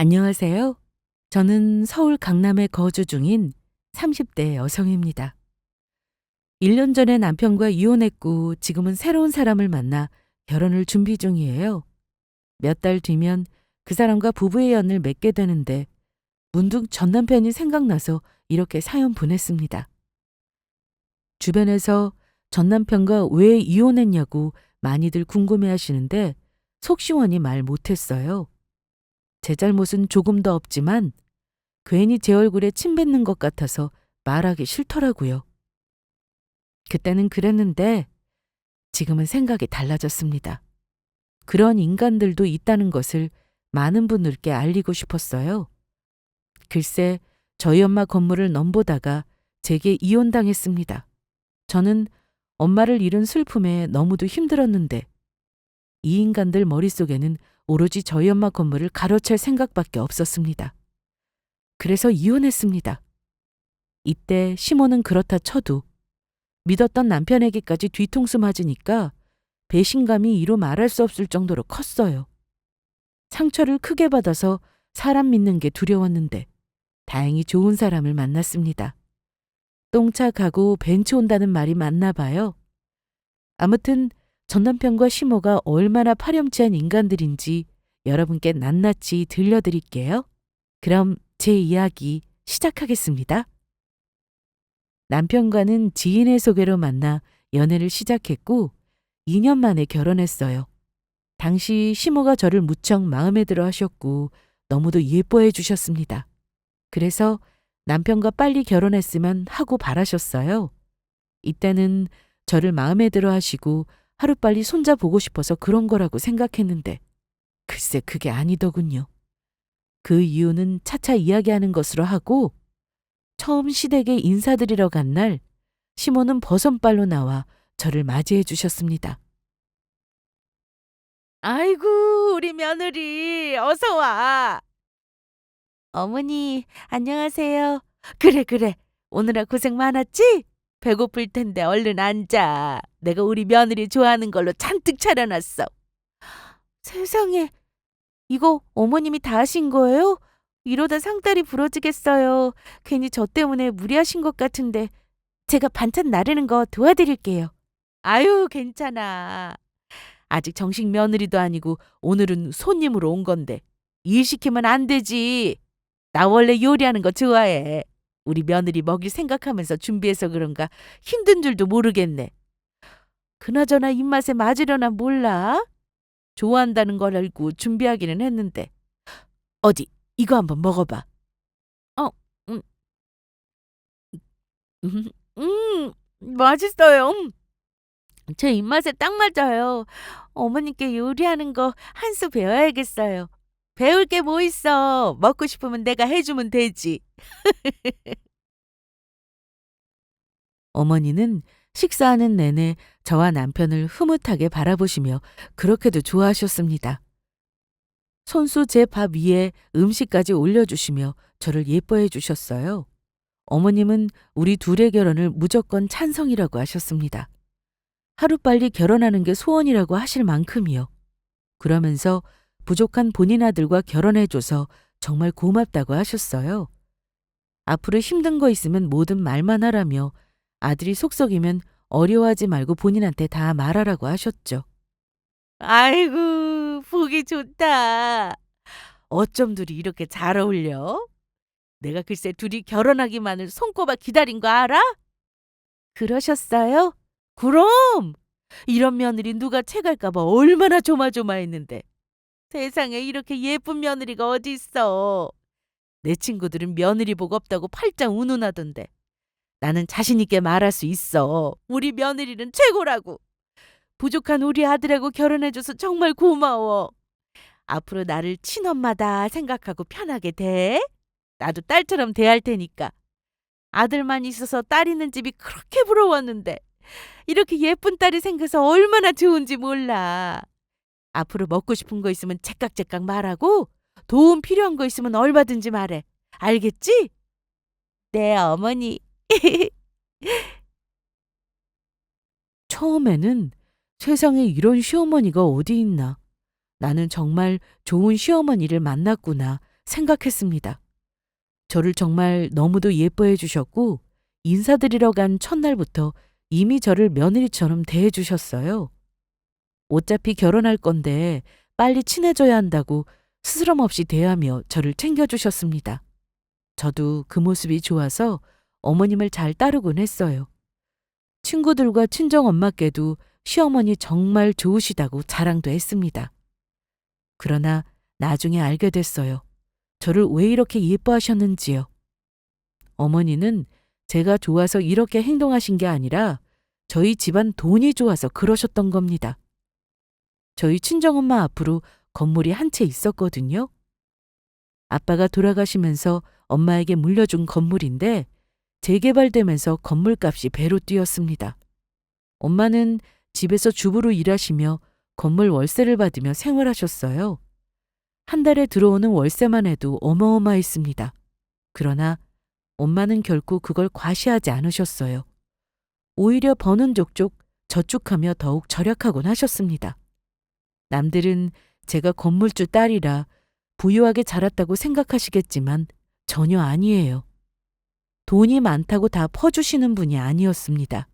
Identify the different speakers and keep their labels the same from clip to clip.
Speaker 1: 안녕하세요. 저는 서울 강남에 거주 중인 30대 여성입니다. 1년 전에 남편과 이혼했고 지금은 새로운 사람을 만나 결혼을 준비 중이에요. 몇 달 뒤면 그 사람과 부부의 연을 맺게 되는데 문득 전 남편이 생각나서 이렇게 사연 보냈습니다. 주변에서 전 남편과 왜 이혼했냐고 많이들 궁금해 하시는데 속 시원히 말 못했어요. 제 잘못은 조금도 없지만 괜히 제 얼굴에 침 뱉는 것 같아서 말하기 싫더라고요. 그때는 그랬는데 지금은 생각이 달라졌습니다. 그런 인간들도 있다는 것을 많은 분들께 알리고 싶었어요. 글쎄, 저희 엄마 건물을 넘보다가 제게 이혼당했습니다. 저는 엄마를 잃은 슬픔에 너무도 힘들었는데 이 인간들 머릿속에는 오로지 저희 엄마 건물을 가로챌 생각밖에 없었습니다. 그래서 이혼했습니다. 이때 시모는 그렇다 쳐도 믿었던 남편에게까지 뒤통수 맞으니까 배신감이 이루 말할 수 없을 정도로 컸어요. 상처를 크게 받아서 사람 믿는 게 두려웠는데 다행히 좋은 사람을 만났습니다. 똥차 가고 벤츠 온다는 말이 맞나 봐요. 아무튼 전 남편과 시모가 얼마나 파렴치한 인간들인지 여러분께 낱낱이 들려드릴게요. 그럼 제 이야기 시작하겠습니다. 남편과는 지인의 소개로 만나 연애를 시작했고 2년 만에 결혼했어요. 당시 시모가 저를 무척 마음에 들어 하셨고 너무도 예뻐해 주셨습니다. 그래서 남편과 빨리 결혼했으면 하고 바라셨어요. 이때는 저를 마음에 들어 하시고 하루빨리 손자 보고 싶어서 그런 거라고 생각했는데 글쎄 그게 아니더군요. 그 이유는 차차 이야기하는 것으로 하고 처음 시댁에 인사드리러 간 날 시모는 버선발로 나와 저를 맞이해 주셨습니다. 아이고, 우리 며느리, 어서 와. 어머니, 안녕하세요. 그래, 그래. 오느라 고생 많았지? 배고플 텐데 얼른 앉아. 내가 우리 며느리 좋아하는 걸로 잔뜩 차려놨어. 세상에, 이거 어머님이 다 하신 거예요? 이러다 상다리 부러지겠어요. 괜히 저 때문에 무리하신 것 같은데 제가 반찬 나르는 거 도와드릴게요. 아유, 괜찮아. 아직 정식 며느리도 아니고 오늘은 손님으로 온 건데 일 시키면 안 되지. 나 원래 요리하는 거 좋아해. 우리 며느리 먹일 생각하면서 준비해서 그런가 힘든 줄도 모르겠네. 그나저나 입맛에 맞으려나 몰라. 좋아한다는 걸 알고 준비하기는 했는데. 어디 이거 한번 먹어봐. 어, 음, 음, 음, 맛있어요. 제 입맛에 딱 맞아요. 어머님께 요리하는 거 한 수 배워야겠어요. 배울 게 뭐 있어. 먹고 싶으면 내가 해주면 되지. 어머니는 식사하는 내내 저와 남편을 흐뭇하게 바라보시며 그렇게도 좋아하셨습니다. 손수 제 밥 위에 음식까지 올려주시며 저를 예뻐해 주셨어요. 어머님은 우리 둘의 결혼을 무조건 찬성이라고 하셨습니다. 하루빨리 결혼하는 게 소원이라고 하실 만큼이요. 그러면서 부족한 본인 아들과 결혼해줘서 정말 고맙다고 하셨어요. 앞으로 힘든 거 있으면 뭐든 말만 하라며 아들이 속썩이면 어려워하지 말고 본인한테 다 말하라고 하셨죠. 아이고, 보기 좋다. 어쩜 둘이 이렇게 잘 어울려? 내가 글쎄 둘이 결혼하기만을 손꼽아 기다린 거 알아? 그러셨어요? 그럼! 이런 며느리 누가 채갈까 봐 얼마나 조마조마했는데. 세상에 이렇게 예쁜 며느리가 어디 있어. 내 친구들은 며느리 복 없다고 팔짱 운운하던데. 나는 자신 있게 말할 수 있어. 우리 며느리는 최고라고. 부족한 우리 아들하고 결혼해줘서 정말 고마워. 앞으로 나를 친엄마다 생각하고 편하게 대. 나도 딸처럼 대할 테니까. 아들만 있어서 딸 있는 집이 그렇게 부러웠는데 이렇게 예쁜 딸이 생겨서 얼마나 좋은지 몰라. 앞으로 먹고 싶은 거 있으면 제깍제깍 말하고 도움 필요한 거 있으면 얼마든지 말해. 알겠지? 네, 어머니. 처음에는 세상에 이런 시어머니가 어디 있나. 나는 정말 좋은 시어머니를 만났구나 생각했습니다. 저를 정말 너무도 예뻐해 주셨고 인사드리러 간 첫날부터 이미 저를 며느리처럼 대해 주셨어요. 어차피 결혼할 건데 빨리 친해져야 한다고 스스럼 없이 대하며 저를 챙겨주셨습니다. 저도 그 모습이 좋아서 어머님을 잘 따르곤 했어요. 친구들과 친정엄마께도 시어머니 정말 좋으시다고 자랑도 했습니다. 그러나 나중에 알게 됐어요. 저를 왜 이렇게 예뻐하셨는지요. 어머니는 제가 좋아서 이렇게 행동하신 게 아니라 저희 집안 돈이 좋아서 그러셨던 겁니다. 저희 친정엄마 앞으로 건물이 한 채 있었거든요. 아빠가 돌아가시면서 엄마에게 물려준 건물인데 재개발되면서 건물값이 배로 뛰었습니다. 엄마는 집에서 주부로 일하시며 건물 월세를 받으며 생활하셨어요. 한 달에 들어오는 월세만 해도 어마어마했습니다. 그러나 엄마는 결코 그걸 과시하지 않으셨어요. 오히려 버는 족족 저축하며 더욱 절약하곤 하셨습니다. 남들은 제가 건물주 딸이라 부유하게 자랐다고 생각하시겠지만 전혀 아니에요. 돈이 많다고 다 퍼주시는 분이 아니었습니다.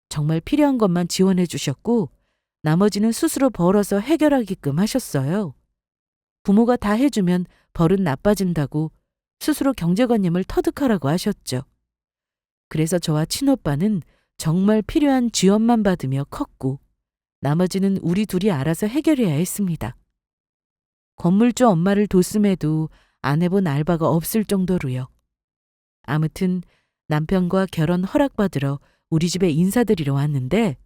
Speaker 1: 정말 필요한 것만 지원해 주셨고 나머지는 스스로 벌어서 해결하게끔 하셨어요. 부모가 다 해주면 벌은 나빠진다고 스스로 경제관념을 터득하라고 하셨죠. 그래서 저와 친오빠는 정말 필요한 지원만 받으며 컸고 나머지는 우리 둘이 알아서 해결해야 했습니다. 건물주 엄마를 뒀음에도 안 해본 알바가 없을 정도로요. 아무튼 남편과 결혼 허락받으러 우리 집에 인사드리러 왔는데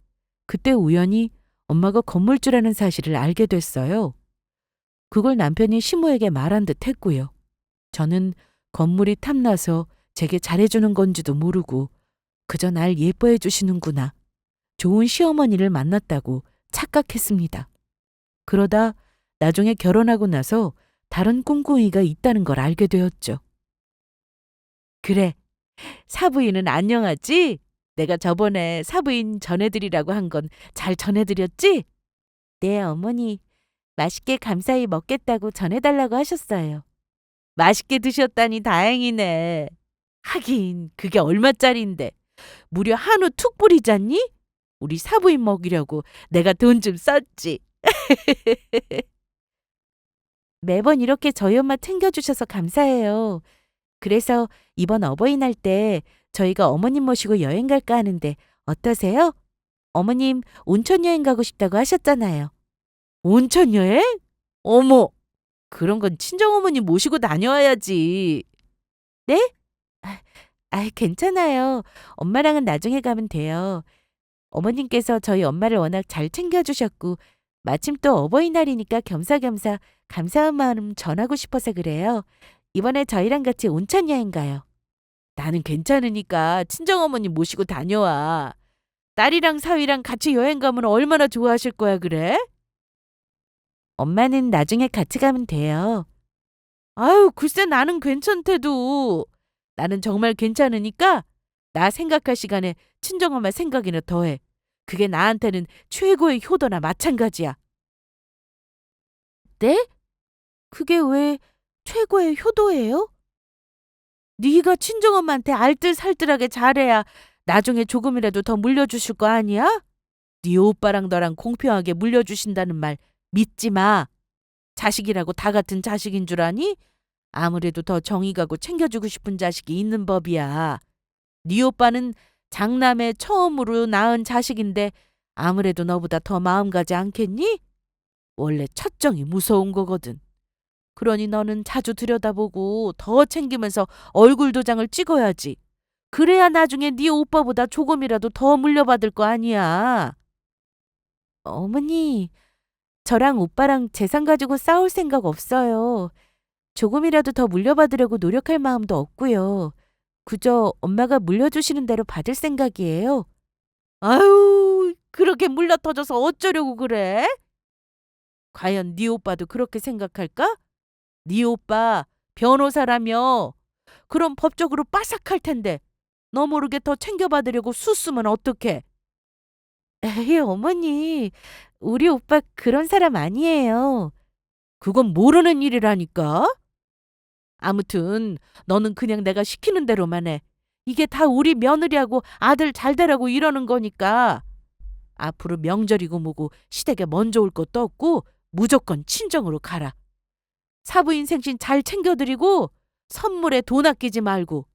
Speaker 1: 그때 우연히 엄마가 건물주라는 사실을 알게 됐어요. 그걸 남편이 시모에게 말한 듯 했고요. 저는 건물이 탐나서 제게 잘해주는 건지도 모르고 그저 날 예뻐해 주시는구나. 좋은 시어머니를 만났다고 착각했습니다. 그러다 나중에 결혼하고 나서 다른 꿍꿍이가 있다는 걸 알게 되었죠. 그래, 사부인은 안녕하지? 내가 저번에 사부인 전해드리라고 한 건 잘 전해드렸지? 네, 어머니. 맛있게 감사히 먹겠다고 전해달라고 하셨어요. 맛있게 드셨다니 다행이네. 하긴 그게 얼마짜린데. 무려 한우 툭 뿌리잖니? 우리 사부인 먹이려고 내가 돈 좀 썼지. 매번 이렇게 저희 엄마 챙겨주셔서 감사해요. 그래서 이번 어버이날 때 저희가 어머님 모시고 여행 갈까 하는데 어떠세요? 어머님 온천 여행 가고 싶다고 하셨잖아요. 온천 여행? 어머, 그런 건 친정어머니 모시고 다녀와야지. 네? 괜찮아요. 엄마랑은 나중에 가면 돼요. 어머님께서 저희 엄마를 워낙 잘 챙겨주셨고 마침 또 어버이날이니까 겸사겸사 감사한 마음 전하고 싶어서 그래요. 이번에 저희랑 같이 온천 여행 가요. 나는 괜찮으니까 친정어머니 모시고 다녀와. 딸이랑 사위랑 같이 여행 가면 얼마나 좋아하실 거야 그래? 엄마는 나중에 같이 가면 돼요. 아유, 글쎄 나는 괜찮대도. 나는 정말 괜찮으니까 나 생각할 시간에 친정엄마 생각이나 더해. 그게 나한테는 최고의 효도나 마찬가지야. 네? 그게 왜 최고의 효도예요? 네가 친정엄마한테 알뜰살뜰하게 잘해야 나중에 조금이라도 더 물려주실 거 아니야? 네 오빠랑 너랑 공평하게 물려주신다는 말 믿지 마. 자식이라고 다 같은 자식인 줄 아니? 아무래도 더 정이 가고 챙겨주고 싶은 자식이 있는 법이야. 네 오빠는 장남의 처음으로 낳은 자식인데 아무래도 너보다 더 마음 가지 않겠니? 원래 첫정이 무서운 거거든. 그러니 너는 자주 들여다보고 더 챙기면서 얼굴 도장을 찍어야지. 그래야 나중에 네 오빠보다 조금이라도 더 물려받을 거 아니야. 어머니, 저랑 오빠랑 재산 가지고 싸울 생각 없어요. 조금이라도 더 물려받으려고 노력할 마음도 없고요. 그저 엄마가 물려주시는 대로 받을 생각이에요. 아유, 그렇게 물려 터져서 어쩌려고 그래? 과연 네 오빠도 그렇게 생각할까? 네 오빠 변호사라며. 그럼 법적으로 빠삭할 텐데 너 모르게 더 챙겨받으려고 수쓰면 어떡해? 에이, 어머니, 우리 오빠 그런 사람 아니에요. 그건 모르는 일이라니까. 아무튼 너는 그냥 내가 시키는 대로만 해. 이게 다 우리 며느리하고 아들 잘 되라고 이러는 거니까. 앞으로 명절이고 뭐고 시댁에 먼저 올 것도 없고 무조건 친정으로 가라. 사부인 생신 잘 챙겨드리고 선물에 돈 아끼지 말고.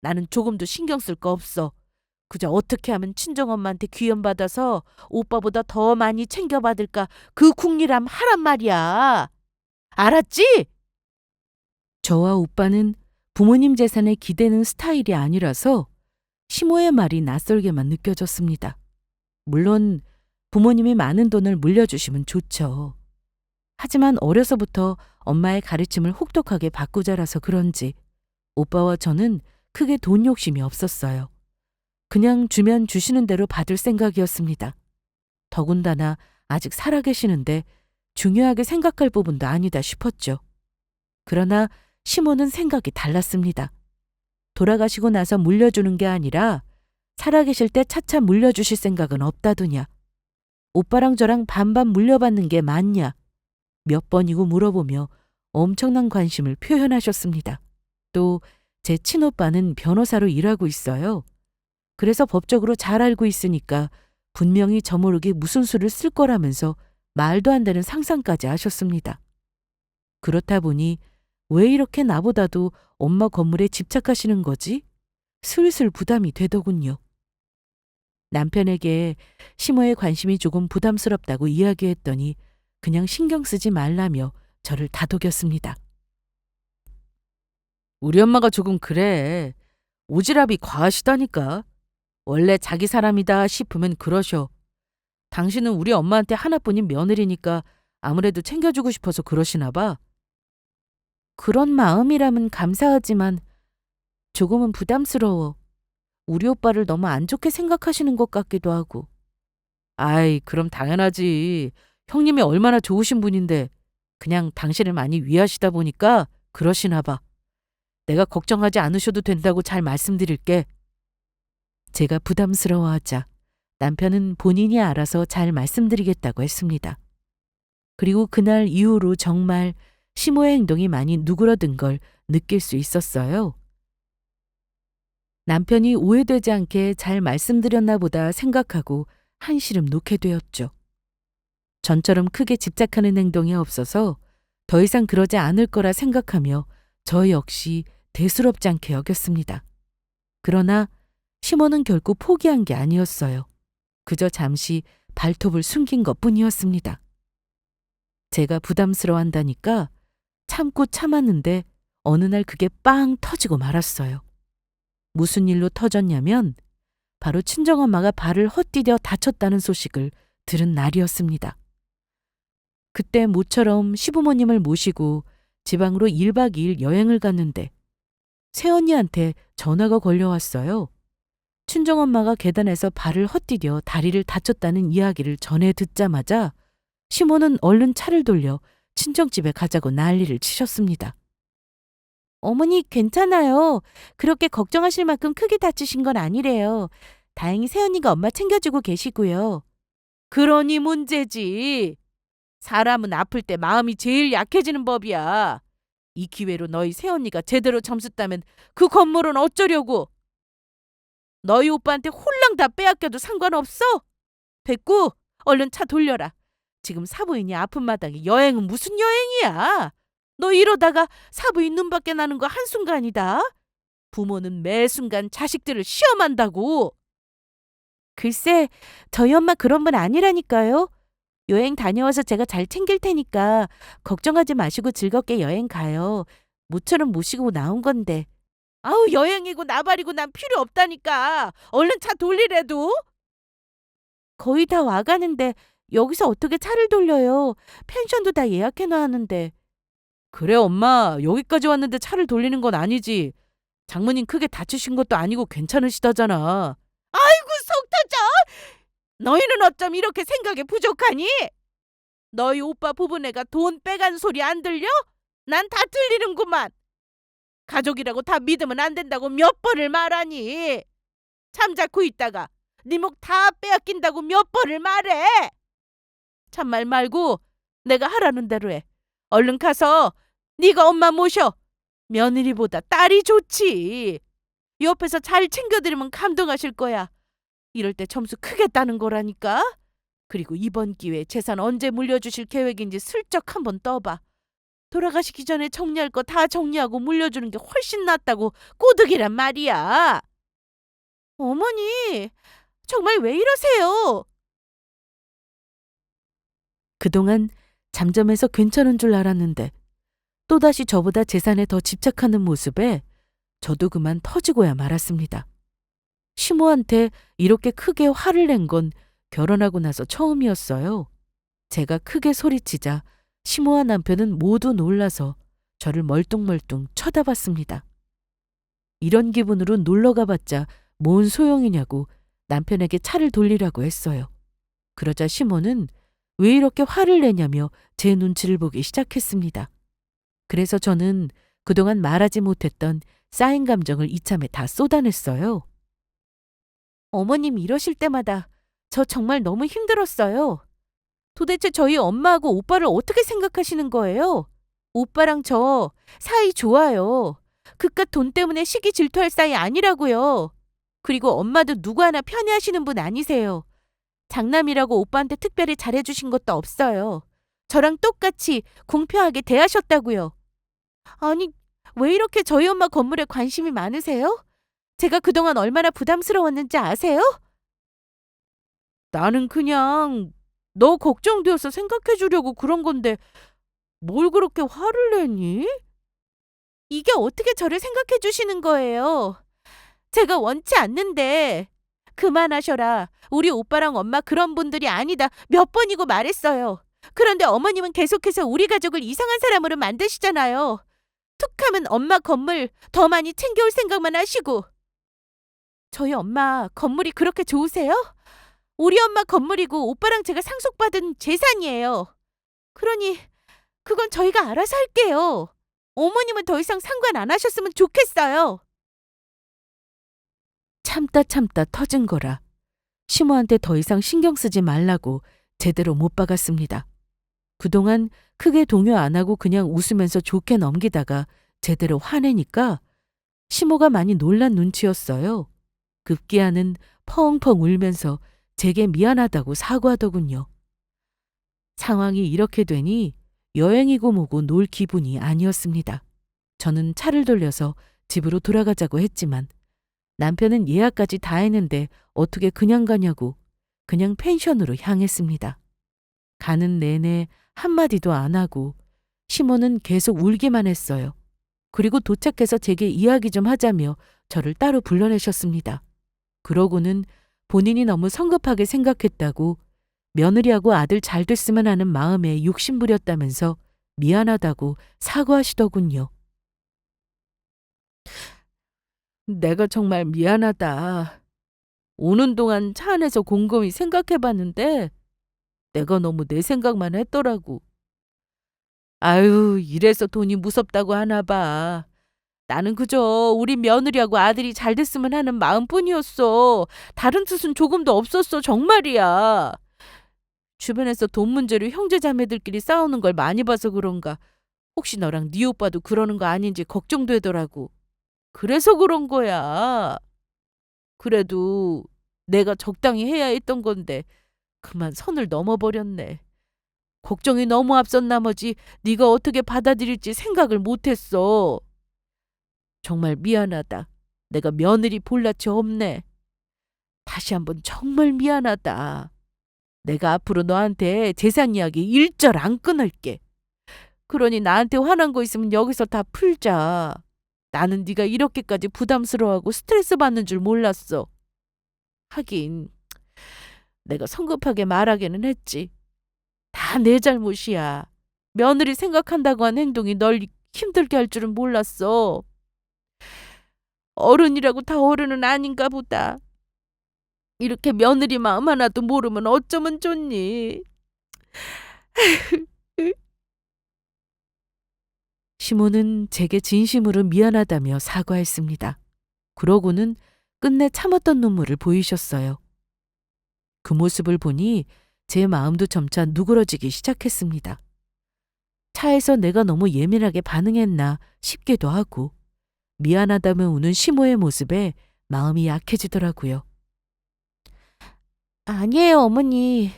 Speaker 1: 나는 조금도 신경 쓸 거 없어. 그저 어떻게 하면 친정엄마한테 귀염받아서 오빠보다 더 많이 챙겨받을까 그 궁리람 하란 말이야. 알았지? 저와 오빠는 부모님 재산에 기대는 스타일이 아니라서 시모의 말이 낯설게만 느껴졌습니다. 물론 부모님이 많은 돈을 물려주시면 좋죠. 하지만 어려서부터 엄마의 가르침을 혹독하게 받고 자라서 그런지 오빠와 저는 크게 돈 욕심이 없었어요. 그냥 주면 주시는 대로 받을 생각이었습니다. 더군다나 아직 살아계시는데 중요하게 생각할 부분도 아니다 싶었죠. 그러나 시모는 생각이 달랐습니다. 돌아가시고 나서 물려주는 게 아니라 살아계실 때 차차 물려주실 생각은 없다더냐. 오빠랑 저랑 반반 물려받는 게 맞냐. 몇 번이고 물어보며 엄청난 관심을 표현하셨습니다. 또 제 친오빠는 변호사로 일하고 있어요. 그래서 법적으로 잘 알고 있으니까 분명히 저 모르게 무슨 수를 쓸 거라면서 말도 안 되는 상상까지 하셨습니다. 그렇다 보니 왜 이렇게 나보다도 엄마 건물에 집착하시는 거지? 슬슬 부담이 되더군요. 남편에게 시모의 관심이 조금 부담스럽다고 이야기했더니 그냥 신경 쓰지 말라며 저를 다독였습니다. 우리 엄마가 조금 그래. 오지랖이 과하시다니까. 원래 자기 사람이다 싶으면 그러셔. 당신은 우리 엄마한테 하나뿐인 며느리니까 아무래도 챙겨주고 싶어서 그러시나 봐. 그런 마음이라면 감사하지만 조금은 부담스러워. 우리 오빠를 너무 안 좋게 생각하시는 것 같기도 하고. 아이, 그럼 당연하지. 형님이 얼마나 좋으신 분인데 그냥 당신을 많이 위하시다 보니까 그러시나 봐. 내가 걱정하지 않으셔도 된다고 잘 말씀드릴게. 제가 부담스러워하자 남편은 본인이 알아서 잘 말씀드리겠다고 했습니다. 그리고 그날 이후로 정말 시모의 행동이 많이 누그러든 걸 느낄 수 있었어요. 남편이 오해되지 않게 잘 말씀드렸나 보다 생각하고 한시름 놓게 되었죠. 전처럼 크게 집착하는 행동이 없어서 더 이상 그러지 않을 거라 생각하며 저 역시 대수롭지 않게 여겼습니다. 그러나 시모는 결코 포기한 게 아니었어요. 그저 잠시 발톱을 숨긴 것뿐이었습니다. 제가 부담스러워한다니까 참고 참았는데 어느 날 그게 빵 터지고 말았어요. 무슨 일로 터졌냐면 바로 친정엄마가 발을 헛디뎌 다쳤다는 소식을 들은 날이었습니다. 그때 모처럼 시부모님을 모시고 지방으로 1박 2일 여행을 갔는데 새언니한테 전화가 걸려왔어요. 친정엄마가 계단에서 발을 헛디뎌 다리를 다쳤다는 이야기를 전해 듣자마자 시모는 얼른 차를 돌려 친정집에 가자고 난리를 치셨습니다. 어머니 괜찮아요. 그렇게 걱정하실 만큼 크게 다치신 건 아니래요. 다행히 새언니가 엄마 챙겨주고 계시고요. 그러니 문제지. 사람은 아플 때 마음이 제일 약해지는 법이야. 이 기회로 너희 새언니가 제대로 점수 따면 그 건물은 어쩌려고. 너희 오빠한테 홀랑 다 빼앗겨도 상관없어. 됐고 얼른 차 돌려라. 지금 사부인이 아픈 마당에 여행은 무슨 여행이야. 너 이러다가 사부인 눈밖에 나는 거 한순간이다. 부모는 매 순간 자식들을 시험한다고. 글쎄, 저희 엄마 그런 분 아니라니까요. 여행 다녀와서 제가 잘 챙길 테니까 걱정하지 마시고 즐겁게 여행 가요. 모처럼 모시고 나온 건데. 아우, 여행이고 나발이고 난 필요 없다니까. 얼른 차 돌리래도. 거의 다 와가는데 여기서 어떻게 차를 돌려요. 펜션도 다 예약해놔왔는데. 그래 엄마, 여기까지 왔는데 차를 돌리는 건 아니지. 장모님 크게 다치신 것도 아니고 괜찮으시다잖아. 아이고 속 터져. 너희는 어쩜 이렇게 생각이 부족하니? 너희 오빠 부부네가 돈 빼간 소리 안 들려? 난 다 들리는구만. 가족이라고 다 믿으면 안 된다고 몇 번을 말하니. 잠자코 있다가 네 목 다 빼앗긴다고 몇 번을 말해. 참말 말고 내가 하라는 대로 해. 얼른 가서 네가 엄마 모셔.
Speaker 2: 며느리보다 딸이 좋지. 옆에서 잘 챙겨드리면 감동하실 거야. 이럴 때 점수 크게 따는 거라니까. 그리고 이번 기회에 재산 언제 물려주실 계획인지 슬쩍 한번 떠봐. 돌아가시기 전에 정리할 거 다 정리하고 물려주는 게 훨씬 낫다고 꼬득이란 말이야. 어머니, 정말 왜 이러세요?
Speaker 1: 그동안 잠잠해서 괜찮은 줄 알았는데 또다시 저보다 재산에 더 집착하는 모습에 저도 그만 터지고야 말았습니다. 시모한테 이렇게 크게 화를 낸 건 결혼하고 나서 처음이었어요. 제가 크게 소리치자 시모와 남편은 모두 놀라서 저를 멀뚱멀뚱 쳐다봤습니다. 이런 기분으로 놀러 가봤자 뭔 소용이냐고 남편에게 차를 돌리라고 했어요. 그러자 시모는 왜 이렇게 화를 내냐며 제 눈치를 보기 시작했습니다. 그래서 저는 그동안 말하지 못했던 쌓인 감정을 이참에 다 쏟아냈어요.
Speaker 2: 어머님 이러실 때마다 저 정말 너무 힘들었어요. 도대체 저희 엄마하고 오빠를 어떻게 생각하시는 거예요? 오빠랑 저 사이 좋아요. 그깟 돈 때문에 시기 질투할 사이 아니라고요. 그리고 엄마도 누구 하나 편애하시는 분 아니세요. 장남이라고 오빠한테 특별히 잘해주신 것도 없어요. 저랑 똑같이 공평하게 대하셨다고요. 아니, 왜 이렇게 저희 엄마 건물에 관심이 많으세요? 제가 그동안 얼마나 부담스러웠는지 아세요? 나는 그냥 너 걱정되어서 생각해 주려고 그런 건데 뭘 그렇게 화를 내니? 이게 어떻게 저를 생각해 주시는 거예요? 제가 원치 않는데 그만하셔라. 우리 오빠랑 엄마 그런 분들이 아니다. 몇 번이고 말했어요. 그런데 어머님은 계속해서 우리 가족을 이상한 사람으로 만드시잖아요. 툭하면 엄마 건물 더 많이 챙겨올 생각만 하시고. 저희 엄마 건물이 그렇게 좋으세요? 우리 엄마 건물이고 오빠랑 제가 상속받은 재산이에요. 그러니 그건 저희가 알아서 할게요. 어머님은 더 이상 상관 안 하셨으면 좋겠어요.
Speaker 1: 참다 터진 거라 시모한테 더 이상 신경 쓰지 말라고 제대로 못 박았습니다. 그동안 크게 동요 안 하고 그냥 웃으면서 좋게 넘기다가 제대로 화내니까 시모가 많이 놀란 눈치였어요. 급기야는 펑펑 울면서 제게 미안하다고 사과하더군요. 상황이 이렇게 되니 여행이고 뭐고 놀 기분이 아니었습니다. 저는 차를 돌려서 집으로 돌아가자고 했지만 남편은 예약까지 다 했는데 어떻게 그냥 가냐고 그냥 펜션으로 향했습니다. 가는 내내 한마디도 안 하고 시모는 계속 울기만 했어요. 그리고 도착해서 제게 이야기 좀 하자며 저를 따로 불러내셨습니다. 그러고는 본인이 너무 성급하게 생각했다고 며느리하고 아들 잘 됐으면 하는 마음에 욕심부렸다면서 미안하다고 사과하시더군요. 내가 정말 미안하다. 오는 동안 차 안에서 곰곰이 생각해봤는데 내가 너무 내 생각만 했더라고. 아유, 이래서 돈이 무섭다고 하나 봐. 나는 그저 우리 며느리하고 아들이 잘 됐으면 하는 마음뿐이었어. 다른 뜻은 조금도 없었어, 정말이야. 주변에서 돈 문제로 형제 자매들끼리 싸우는 걸 많이 봐서 그런가. 혹시 너랑 네 오빠도 그러는 거 아닌지 걱정되더라고. 그래서 그런 거야. 그래도 내가 적당히 해야 했던 건데 그만 선을 넘어버렸네. 걱정이 너무 앞선 나머지 네가 어떻게 받아들일지 생각을 못했어. 정말 미안하다. 내가 며느리 볼라치 없네. 다시 한번 정말 미안하다. 내가 앞으로 너한테 재산 이야기 일절 안 끊을게. 그러니 나한테 화난 거 있으면 여기서 다 풀자. 나는 네가 이렇게까지 부담스러워하고 스트레스 받는 줄 몰랐어. 하긴 내가 성급하게 말하기는 했지. 다 내 잘못이야. 며느리 생각한다고 한 행동이 널 힘들게 할 줄은 몰랐어. 어른이라고 다 어른은 아닌가 보다. 이렇게 며느리 마음 하나도 모르면 어쩌면 좋니. 시모는 제게 진심으로 미안하다며 사과했습니다. 그러고는 끝내 참았던 눈물을 보이셨어요. 그 모습을 보니 제 마음도 점차 누그러지기 시작했습니다. 차에서 내가 너무 예민하게 반응했나 싶기도 하고 미안하다며 우는 시모의 모습에 마음이 약해지더라고요.
Speaker 2: 아니에요, 어머니.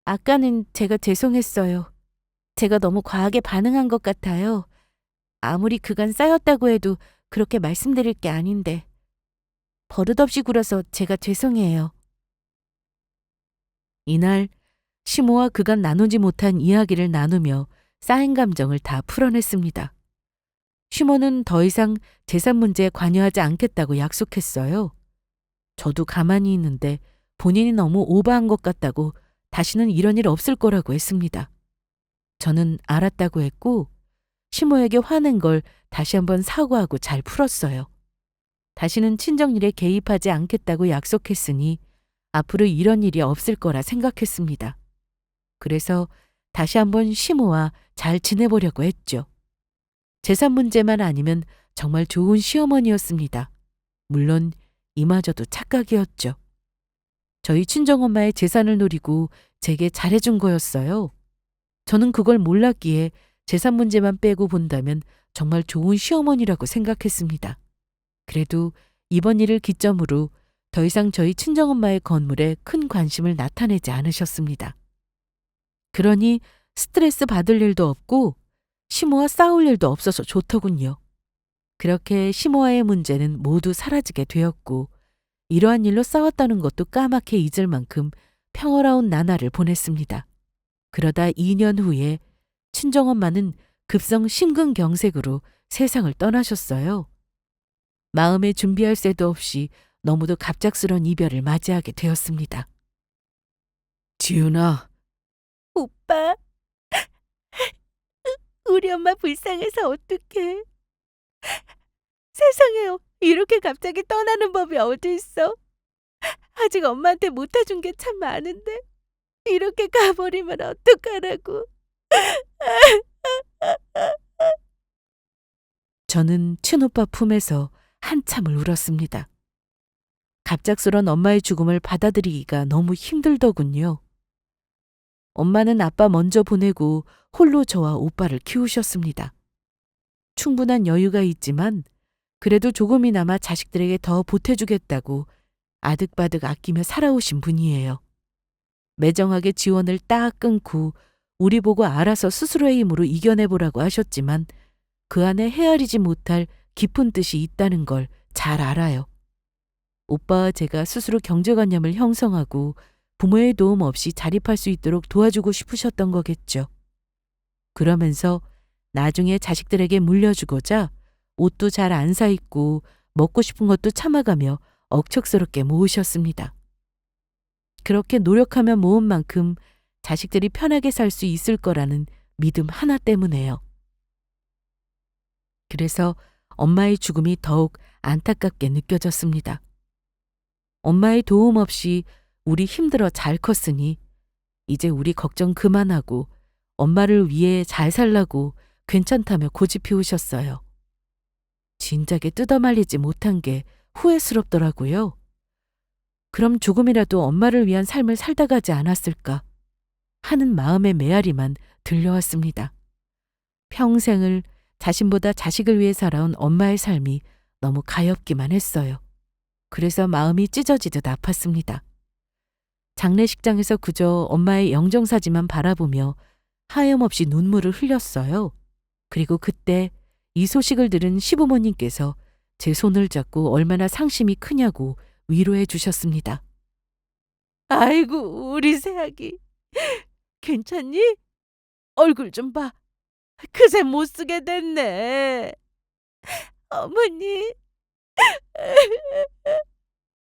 Speaker 2: 아까는 제가 죄송했어요. 제가 너무 과하게 반응한 것 같아요. 아무리 그간 쌓였다고 해도 그렇게 말씀드릴 게 아닌데. 버릇없이 굴어서 제가 죄송해요.
Speaker 1: 이날 시모와 그간 나누지 못한 이야기를 나누며 쌓인 감정을 다 풀어냈습니다. 시모는 더 이상 재산 문제에 관여하지 않겠다고 약속했어요. 저도 가만히 있는데 본인이 너무 오버한 것 같다고 다시는 이런 일 없을 거라고 했습니다. 저는 알았다고 했고 시모에게 화낸 걸 다시 한번 사과하고 잘 풀었어요. 다시는 친정일에 개입하지 않겠다고 약속했으니 앞으로 이런 일이 없을 거라 생각했습니다. 그래서 다시 한번 시모와 잘 지내보려고 했죠. 재산 문제만 아니면 정말 좋은 시어머니였습니다. 물론 이마저도 착각이었죠. 저희 친정엄마의 재산을 노리고 제게 잘해준 거였어요. 저는 그걸 몰랐기에 재산 문제만 빼고 본다면 정말 좋은 시어머니라고 생각했습니다. 그래도 이번 일을 기점으로 더 이상 저희 친정엄마의 건물에 큰 관심을 나타내지 않으셨습니다. 그러니 스트레스 받을 일도 없고 시모와 싸울 일도 없어서 좋더군요. 그렇게 시모와의 문제는 모두 사라지게 되었고 이러한 일로 싸웠다는 것도 까맣게 잊을 만큼 평화로운 나날을 보냈습니다. 그러다 2년 후에 친정엄마는 급성 심근경색으로 세상을 떠나셨어요. 마음에 준비할 새도 없이 너무도 갑작스런 이별을 맞이하게 되었습니다. 지윤아,
Speaker 2: 오빠, 우리 엄마 불쌍해서 어떡해. 세상에 이렇게 갑자기 떠나는 법이 어디 있어. 아직 엄마한테 못 해준 게 참 많은데 이렇게 가버리면 어떡하라고.
Speaker 1: 저는 친오빠 품에서 한참을 울었습니다. 갑작스런 엄마의 죽음을 받아들이기가 너무 힘들더군요. 엄마는 아빠 먼저 보내고 홀로 저와 오빠를 키우셨습니다. 충분한 여유가 있지만 그래도 조금이나마 자식들에게 더 보태주겠다고 아득바득 아끼며 살아오신 분이에요. 매정하게 지원을 딱 끊고 우리 보고 알아서 스스로의 힘으로 이겨내보라고 하셨지만 그 안에 헤아리지 못할 깊은 뜻이 있다는 걸 잘 알아요. 오빠와 제가 스스로 경제관념을 형성하고 부모의 도움 없이 자립할 수 있도록 도와주고 싶으셨던 거겠죠. 그러면서 나중에 자식들에게 물려주고자 옷도 잘 안 사 입고 먹고 싶은 것도 참아가며 억척스럽게 모으셨습니다. 그렇게 노력하며 모은 만큼 자식들이 편하게 살 수 있을 거라는 믿음 하나 때문에요. 그래서 엄마의 죽음이 더욱 안타깝게 느껴졌습니다. 엄마의 도움 없이 우리 힘들어 잘 컸으니 이제 우리 걱정 그만하고 엄마를 위해 잘 살라고 괜찮다며 고집 피우셨어요. 진작에 뜯어말리지 못한 게 후회스럽더라고요. 그럼 조금이라도 엄마를 위한 삶을 살다 가지 않았을까 하는 마음의 메아리만 들려왔습니다. 평생을 자신보다 자식을 위해 살아온 엄마의 삶이 너무 가엾기만 했어요. 그래서 마음이 찢어지듯 아팠습니다. 장례식장에서 그저 엄마의 영정사진만 바라보며 하염없이 눈물을 흘렸어요. 그리고 그때 이 소식을 들은 시부모님께서 제 손을 잡고 얼마나 상심이 크냐고 위로해 주셨습니다.
Speaker 2: 아이고, 우리 새아기. 괜찮니? 얼굴 좀 봐. 그새 못 쓰게 됐네. 어머니.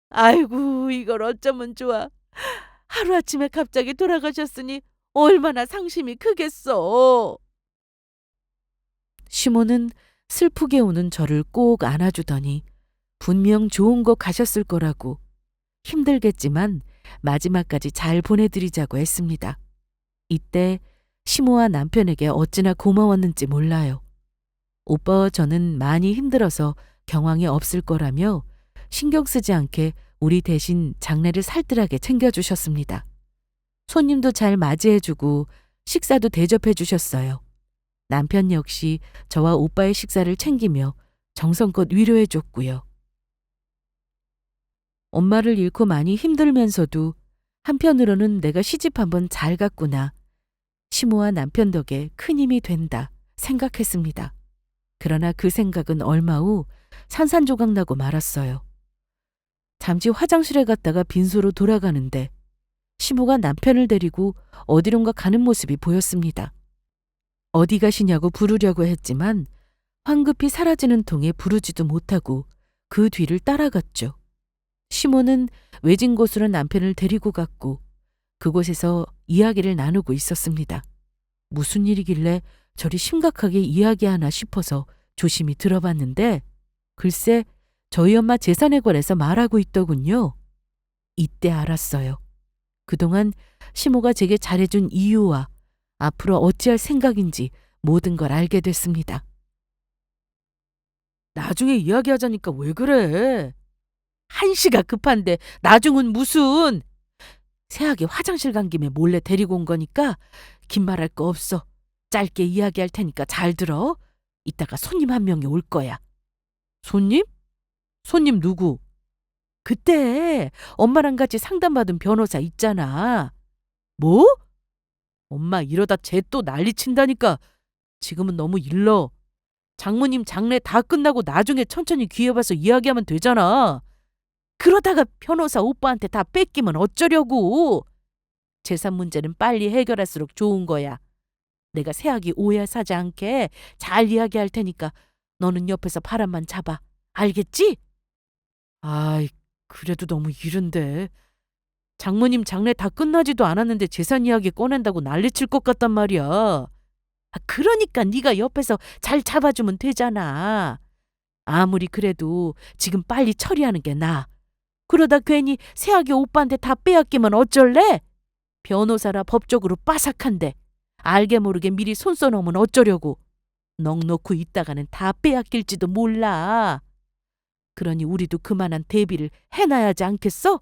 Speaker 2: 아이고, 이걸 어쩌면 좋아. 하루아침에 갑자기 돌아가셨으니 얼마나 상심이 크겠어.
Speaker 1: 시모는 슬프게 우는 저를 꼭 안아주더니 분명 좋은 곳 가셨을 거라고 힘들겠지만 마지막까지 잘 보내드리자고 했습니다. 이때 시모와 남편에게 어찌나 고마웠는지 몰라요. 오빠와 저는 많이 힘들어서 경황이 없을 거라며 신경 쓰지 않게 우리 대신 장례를 살뜰하게 챙겨주셨습니다. 손님도 잘 맞이해주고 식사도 대접해 주셨어요. 남편 역시 저와 오빠의 식사를 챙기며 정성껏 위로해줬고요. 엄마를 잃고 많이 힘들면서도 한편으로는 내가 시집 한번 잘 갔구나. 시모와 남편 덕에 큰 힘이 된다 생각했습니다. 그러나 그 생각은 얼마 후 산산조각 나고 말았어요. 잠시 화장실에 갔다가 빈소로 돌아가는데 시모가 남편을 데리고 어디론가 가는 모습이 보였습니다. 어디 가시냐고 부르려고 했지만 황급히 사라지는 통에 부르지도 못하고 그 뒤를 따라갔죠. 시모는 외진 곳으로 남편을 데리고 갔고 그곳에서 이야기를 나누고 있었습니다. 무슨 일이길래 저리 심각하게 이야기하나 싶어서 조심히 들어봤는데 글쎄 저희 엄마 재산에 관해서 말하고 있더군요. 이때 알았어요. 그동안 시모가 제게 잘해준 이유와 앞으로 어찌할 생각인지 모든 걸 알게 됐습니다. 나중에 이야기하자니까 왜 그래? 한시가 급한데 나중은 무슨. 새하게 화장실 간 김에 몰래 데리고 온 거니까 긴 말할 거 없어. 짧게 이야기할 테니까 잘 들어. 이따가 손님 한 명이 올 거야. 손님? 손님 누구? 그때 엄마랑 같이 상담받은 변호사 있잖아. 뭐? 엄마 이러다 쟤 또 난리 친다니까. 지금은 너무 일러. 장모님 장례 다 끝나고 나중에 천천히 기회 봐서 이야기하면 되잖아. 그러다가 변호사 오빠한테 다 뺏기면 어쩌려고. 재산 문제는 빨리 해결할수록 좋은 거야. 내가 새하기 오해 사지 않게 잘 이야기할 테니까 너는 옆에서 바람만 잡아. 알겠지? 아이, 그래도 너무 이른데. 장모님 장례 다 끝나지도 않았는데 재산 이야기 꺼낸다고 난리칠 것 같단 말이야. 그러니까 네가 옆에서 잘 잡아주면 되잖아. 아무리 그래도 지금 빨리 처리하는 게 나아. 그러다 괜히 새하기 오빠한테 다 빼앗기면 어쩔래? 변호사라 법적으로 빠삭한데 알게 모르게 미리 손 써놓으면 어쩌려고. 넋 놓고 있다가는 다 빼앗길지도 몰라. 그러니 우리도 그만한 대비를 해놔야지 않겠어?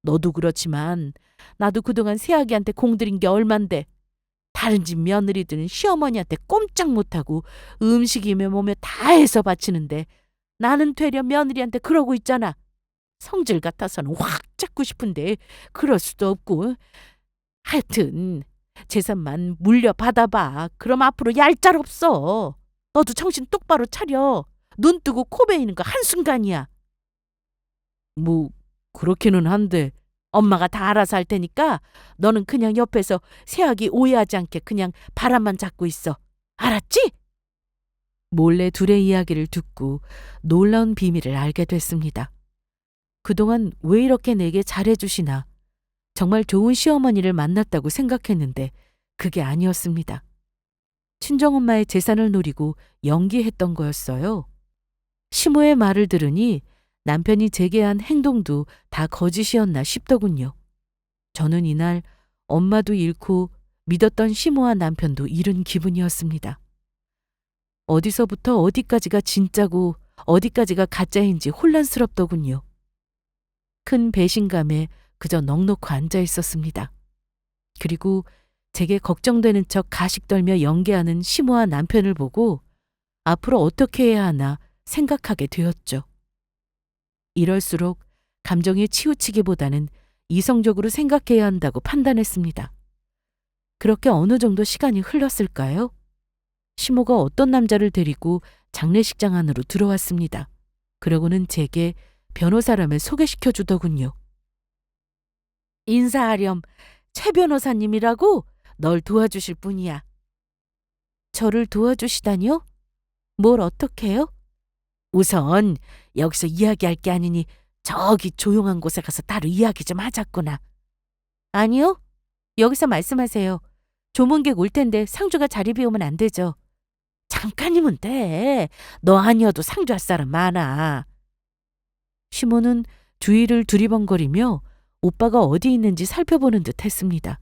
Speaker 1: 너도 그렇지만 나도 그동안 새아기한테 공들인 게 얼만데 다른 집 며느리들은 시어머니한테 꼼짝 못하고 음식이며 뭐며 다 해서 바치는데 나는 되려 며느리한테 그러고 있잖아. 성질 같아서는 확 잡고 싶은데 그럴 수도 없고. 하여튼 재산만 물려받아봐. 그럼 앞으로 얄짤없어. 너도 정신 똑바로 차려. 눈 뜨고 코 베이는 거 한순간이야. 뭐 그렇기는 한데. 엄마가 다 알아서 할 테니까 너는 그냥 옆에서 새아기 오해하지 않게 그냥 바람만 잡고 있어. 알았지? 몰래 둘의 이야기를 듣고 놀라운 비밀을 알게 됐습니다. 그동안 왜 이렇게 내게 잘해주시나. 정말 좋은 시어머니를 만났다고 생각했는데 그게 아니었습니다. 친정엄마의 재산을 노리고 연기했던 거였어요. 시모의 말을 들으니 남편이 제게 한 행동도 다 거짓이었나 싶더군요. 저는 이날 엄마도 잃고 믿었던 시모와 남편도 잃은 기분이었습니다. 어디서부터 어디까지가 진짜고 어디까지가 가짜인지 혼란스럽더군요. 큰 배신감에 그저 넋놓고 앉아 있었습니다. 그리고 제게 걱정되는 척 가식 떨며 연기하는 시모와 남편을 보고 앞으로 어떻게 해야 하나 생각하게 되었죠. 이럴수록 감정에 치우치기보다는 이성적으로 생각해야 한다고 판단했습니다. 그렇게 어느 정도 시간이 흘렀을까요? 시모가 어떤 남자를 데리고 장례식장 안으로 들어왔습니다. 그러고는 제게 변호사람을 소개시켜 주더군요. 인사하렴. 최 변호사님이라고 널 도와주실 분이야. 저를 도와주시다니요? 뭘 어떻게요? 우선 여기서 이야기할 게 아니니 저기 조용한 곳에 가서 따로 이야기 좀 하자꾸나. 아니요. 여기서 말씀하세요. 조문객 올 텐데 상주가 자리 비우면 안 되죠. 잠깐이면 돼. 너 아니어도 상주할 사람 많아. 시모는 주위를 두리번거리며 오빠가 어디 있는지 살펴보는 듯 했습니다.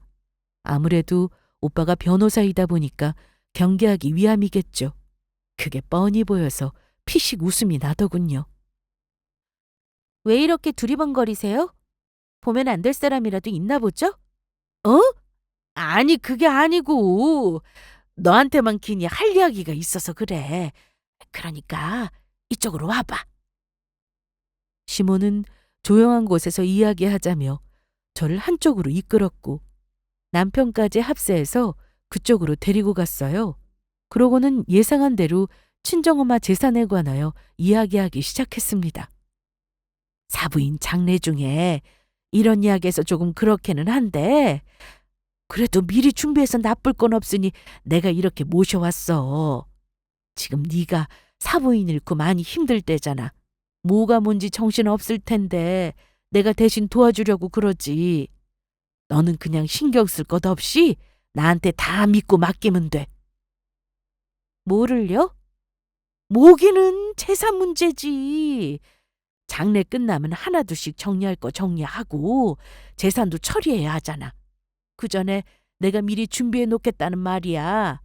Speaker 1: 아무래도 오빠가 변호사이다 보니까 경계하기 위함이겠죠. 그게 뻔히 보여서 피식 웃음이 나더군요. 왜 이렇게 두리번거리세요? 보면 안 될 사람이라도 있나 보죠? 어? 아니 그게 아니고
Speaker 2: 너한테만 괜히 할 이야기가 있어서 그래. 그러니까 이쪽으로 와봐.
Speaker 1: 시몬은 조용한 곳에서 이야기하자며 저를 한쪽으로 이끌었고 남편까지 합세해서 그쪽으로 데리고 갔어요. 그러고는 예상한 대로 친정엄마 재산에 관하여 이야기하기 시작했습니다. 사부인 장례 중에 이런 이야기에서 조금 그렇게는 한데 그래도 미리 준비해서 나쁠 건 없으니 내가 이렇게 모셔왔어. 지금 네가 사부인 잃고 많이 힘들 때잖아. 뭐가 뭔지 정신 없을 텐데 내가 대신 도와주려고 그러지. 너는 그냥 신경 쓸 것 없이 나한테 다 믿고 맡기면 돼. 뭐를요? 모기는 재산 문제지. 장례 끝나면 하나둘씩 정리할 거 정리하고 재산도 처리해야 하잖아. 그 전에 내가 미리 준비해 놓겠다는 말이야.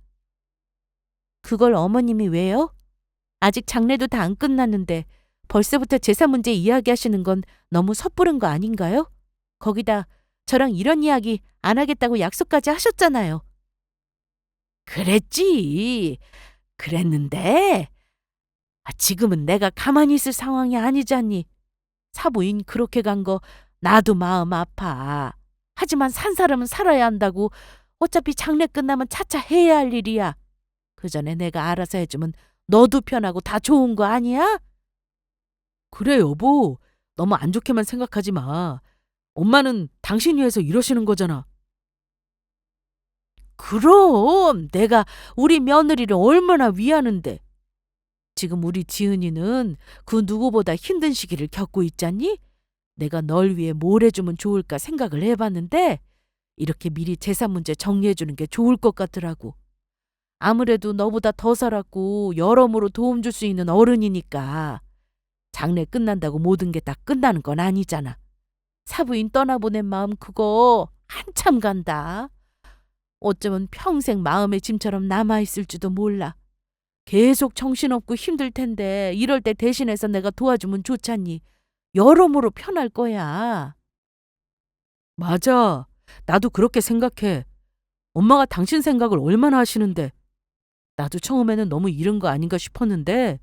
Speaker 1: 그걸 어머님이 왜요? 아직 장례도 다 안 끝났는데 벌써부터 재산 문제 이야기하시는 건 너무 섣부른 거 아닌가요? 거기다 저랑 이런 이야기 안 하겠다고 약속까지 하셨잖아요. 그랬지. 그랬는데 지금은 내가 가만히 있을 상황이 아니잖니. 사부인 그렇게 간 거 나도 마음 아파. 하지만 산 사람은 살아야 한다고. 어차피 장례 끝나면 차차 해야 할 일이야. 그 전에 내가 알아서 해주면 너도 편하고 다 좋은 거 아니야? 그래 여보. 너무 안 좋게만 생각하지 마. 엄마는 당신 위해서 이러시는 거잖아. 그럼 내가 우리 며느리를 얼마나 위하는데. 지금 우리 지은이는 그 누구보다 힘든 시기를 겪고 있잖니? 내가 널 위해 뭘 해주면 좋을까 생각을 해봤는데 이렇게 미리 재산 문제 정리해주는 게 좋을 것 같더라고. 아무래도 너보다 더 살았고 여러모로 도움 줄 수 있는 어른이니까. 장례 끝난다고 모든 게 다 끝나는 건 아니잖아. 사부인 떠나보낸 마음 그거 한참 간다. 어쩌면 평생 마음의 짐처럼 남아있을지도 몰라. 계속 정신없고 힘들 텐데 이럴 때 대신해서 내가 도와주면 좋잖니. 여러모로 편할 거야. 맞아. 나도 그렇게 생각해. 엄마가 당신 생각을 얼마나 하시는데. 나도 처음에는 너무 이른 거 아닌가 싶었는데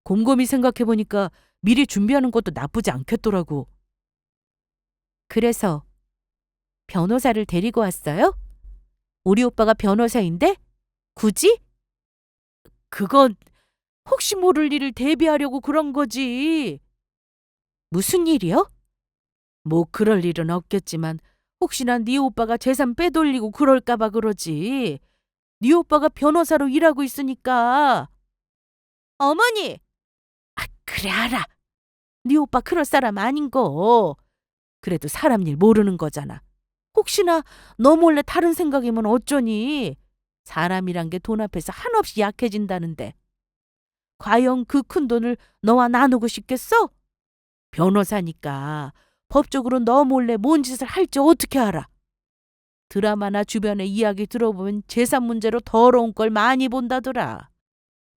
Speaker 1: 곰곰이 생각해보니까 미리 준비하는 것도 나쁘지 않겠더라고. 그래서 변호사를 데리고 왔어요? 우리 오빠가 변호사인데? 굳이? 그건 혹시 모를 일을 대비하려고 그런 거지. 무슨 일이요? 뭐 그럴 일은 없겠지만 혹시나 네 오빠가 재산 빼돌리고 그럴까 봐 그러지. 네 오빠가 변호사로 일하고 있으니까. 어머니! 그래 알아. 네 오빠 그럴 사람 아닌 거. 그래도 사람 일 모르는 거잖아. 혹시나 너 몰래 다른 생각이면 어쩌니. 사람이란 게 돈 앞에서 한없이 약해진다는데. 과연 그 큰 돈을 너와 나누고 싶겠어? 변호사니까 법적으로 너 몰래 뭔 짓을 할지 어떻게 알아? 드라마나 주변의 이야기 들어보면 재산 문제로 더러운 걸 많이 본다더라.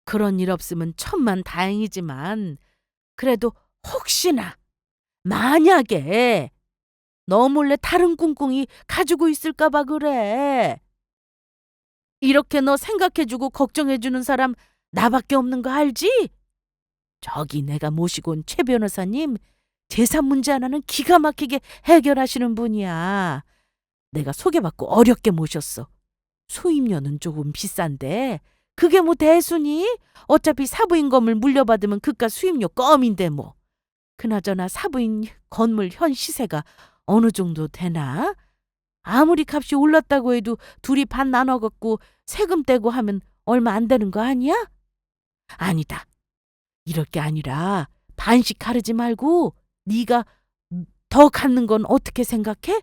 Speaker 1: 그런 일 없으면 천만 다행이지만 그래도 혹시나 만약에 너 몰래 다른 꿍꿍이 가지고 있을까 봐 그래. 이렇게 너 생각해주고 걱정해주는 사람 나밖에 없는 거 알지? 저기 내가 모시고 온 최 변호사님 재산 문제 하나는 기가 막히게 해결하시는 분이야. 내가 소개받고 어렵게 모셨어. 수임료는 조금 비싼데 그게 뭐 대수니? 어차피 사부인 건물 물려받으면 그깟 수임료 껌인데 뭐. 그나저나 사부인 건물 현 시세가 어느 정도 되나? 아무리 값이 올랐다고 해도 둘이 반 나눠 갖고 세금 떼고 하면 얼마 안 되는 거 아니야? 아니다. 이럴 게 아니라 반씩 가르지 말고 네가 더 갖는 건 어떻게 생각해?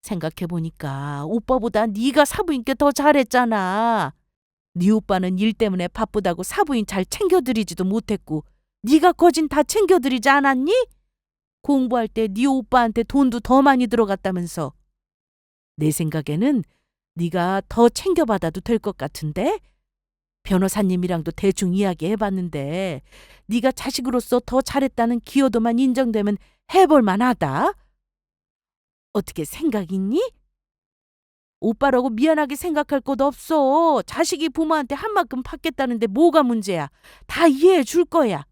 Speaker 1: 생각해보니까 오빠보다 네가 사부인께 더 잘했잖아. 네 오빠는 일 때문에 바쁘다고 사부인 잘 챙겨드리지도 못했고 네가 거진 다 챙겨드리지 않았니? 공부할 때 네 오빠한테 돈도 더 많이 들어갔다면서. 내 생각에는 네가 더 챙겨받아도 될 것 같은데? 변호사님이랑도 대충 이야기해봤는데 네가 자식으로서 더 잘했다는 기여도만 인정되면 해볼 만하다. 어떻게 생각 있니?
Speaker 2: 오빠라고 미안하게 생각할 것 없어. 자식이 부모한테 한 만큼 받겠다는데 뭐가 문제야. 다 이해해 줄 거야.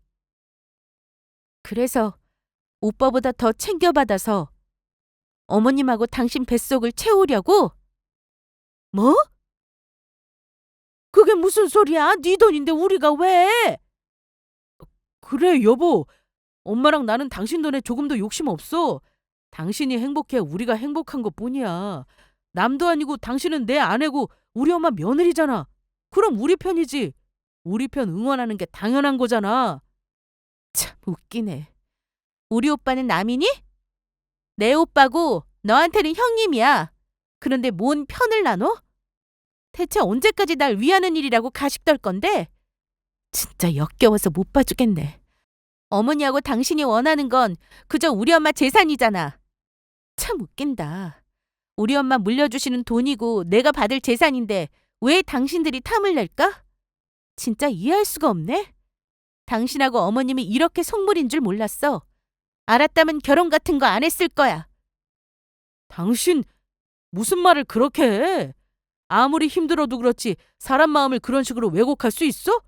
Speaker 2: 그래서 오빠보다 더 챙겨받아서 어머님하고 당신 뱃속을 채우려고? 뭐? 그게 무슨 소리야? 네 돈인데 우리가 왜? 그래, 여보. 엄마랑 나는 당신 돈에 조금도 욕심 없어. 당신이 행복해 우리가 행복한 것뿐이야. 남도 아니고 당신은 내 아내고 우리 엄마 며느리잖아. 그럼 우리 편이지. 우리 편 응원하는 게 당연한 거잖아. 참 웃기네. 우리 오빠는 남이니? 내 오빠고 너한테는 형님이야. 그런데 뭔 편을 나눠? 대체 언제까지 날 위하는 일이라고 가식 떨 건데? 진짜 역겨워서 못 봐주겠네. 어머니하고 당신이 원하는 건 그저 우리 엄마 재산이잖아. 참 웃긴다. 우리 엄마 물려주시는 돈이고 내가 받을 재산인데 왜 당신들이 탐을 낼까? 진짜 이해할 수가 없네. 당신하고 어머님이 이렇게 속물인 줄 몰랐어. 알았다면 결혼 같은 거 안 했을 거야. 당신 무슨 말을 그렇게 해? 아무리 힘들어도 그렇지 사람 마음을 그런 식으로 왜곡할 수 있어?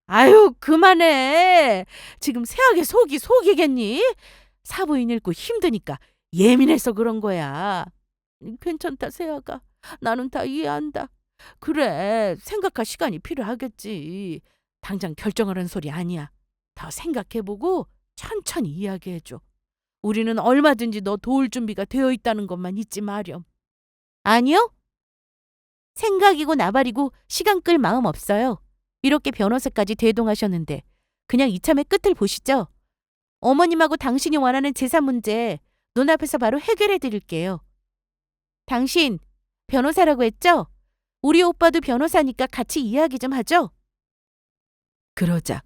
Speaker 2: 아유, 그만해. 지금 세하게 속이 속이겠니? 사부인 잃고 힘드니까 예민해서 그런 거야. 괜찮다, 세아가. 나는 다 이해한다. 그래, 생각할 시간이 필요하겠지. 당장 결정하라는 소리 아니야. 더 생각해보고 천천히 이야기해줘. 우리는 얼마든지 너 도울 준비가 되어 있다는 것만 잊지 마렴. 아니요? 생각이고 나발이고 시간 끌 마음 없어요. 이렇게 변호사까지 대동하셨는데 그냥 이참에 끝을 보시죠. 어머님하고 당신이 원하는 재산 문제 눈앞에서 바로 해결해 드릴게요. 당신 변호사라고 했죠? 우리 오빠도 변호사니까 같이 이야기 좀 하죠.
Speaker 1: 그러자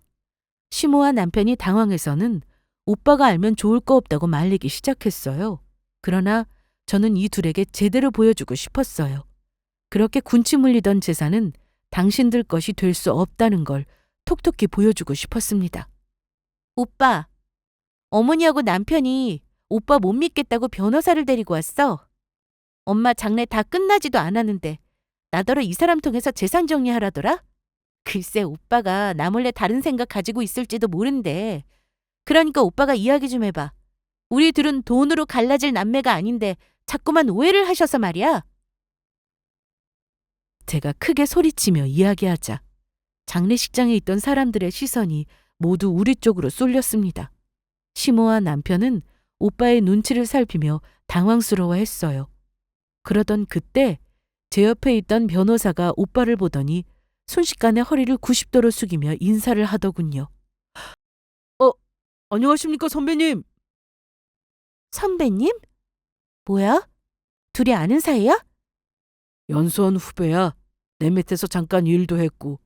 Speaker 1: 시모와 남편이 당황해서는 오빠가 알면 좋을 거 없다고 말리기 시작했어요. 그러나 저는 이 둘에게 제대로 보여주고 싶었어요. 그렇게 군침 흘리던 재산은 당신들 것이 될 수 없다는 걸 톡톡히 보여주고 싶었습니다.
Speaker 2: 오빠, 어머니하고 남편이 오빠 못 믿겠다고 변호사를 데리고 왔어. 엄마 장례 다 끝나지도 않았는데 나더러 이 사람 통해서 재산 정리하라더라? 글쎄 오빠가 나 몰래 다른 생각 가지고 있을지도 모른대. 그러니까 오빠가 이야기 좀 해봐. 우리 둘은 돈으로 갈라질 남매가 아닌데 자꾸만 오해를 하셔서 말이야.
Speaker 1: 제가 크게 소리치며 이야기하자 장례식장에 있던 사람들의 시선이 모두 우리 쪽으로 쏠렸습니다. 시모와 남편은 오빠의 눈치를 살피며 당황스러워했어요. 그러던 그때 제 옆에 있던 변호사가 오빠를 보더니 순식간에 허리를 90도로 숙이며 인사를 하더군요. 안녕하십니까 선배님.
Speaker 2: 선배님? 뭐야? 둘이 아는 사이야?
Speaker 1: 연수원 후배야. 내 밑에서 잠깐 일도 했고.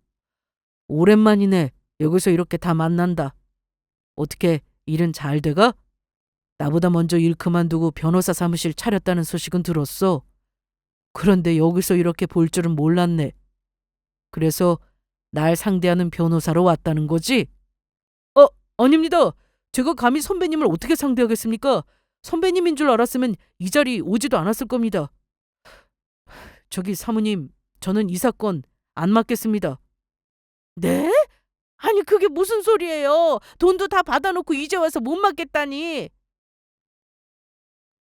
Speaker 1: 오랜만이네. 여기서 이렇게 다 만난다. 어떻게 일은 잘 돼가? 나보다 먼저 일 그만두고 변호사 사무실 차렸다는 소식은 들었어. 그런데 여기서 이렇게 볼 줄은 몰랐네. 그래서 날 상대하는 변호사로 왔다는 거지? 아닙니다. 제가 감히 선배님을 어떻게 상대하겠습니까? 선배님인 줄 알았으면 이 자리 오지도 않았을 겁니다. 저기 사모님, 저는 이 사건 안 맡겠습니다.
Speaker 2: 네? 아니 그게 무슨 소리예요? 돈도 다 받아놓고 이제 와서 못 맡겠다니.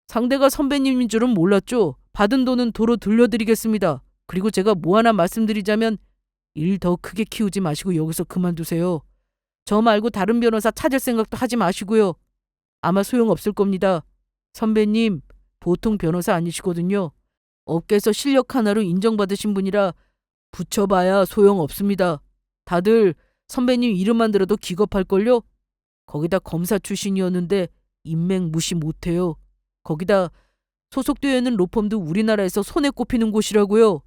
Speaker 1: 상대가 선배님인 줄은 몰랐죠. 받은 돈은 도로 돌려드리겠습니다. 그리고 제가 뭐 하나 말씀드리자면 일 더 크게 키우지 마시고 여기서 그만두세요. 저 말고 다른 변호사 찾을 생각도 하지 마시고요. 아마 소용없을 겁니다. 선배님, 보통 변호사 아니시거든요. 업계에서 실력 하나로 인정받으신 분이라 붙여봐야 소용없습니다. 다들 선배님 이름만 들어도 기겁할걸요? 거기다 검사 출신이었는데 인맥 무시 못해요. 거기다 소속되어 있는 로펌도 우리나라에서 손에 꼽히는 곳이라고요.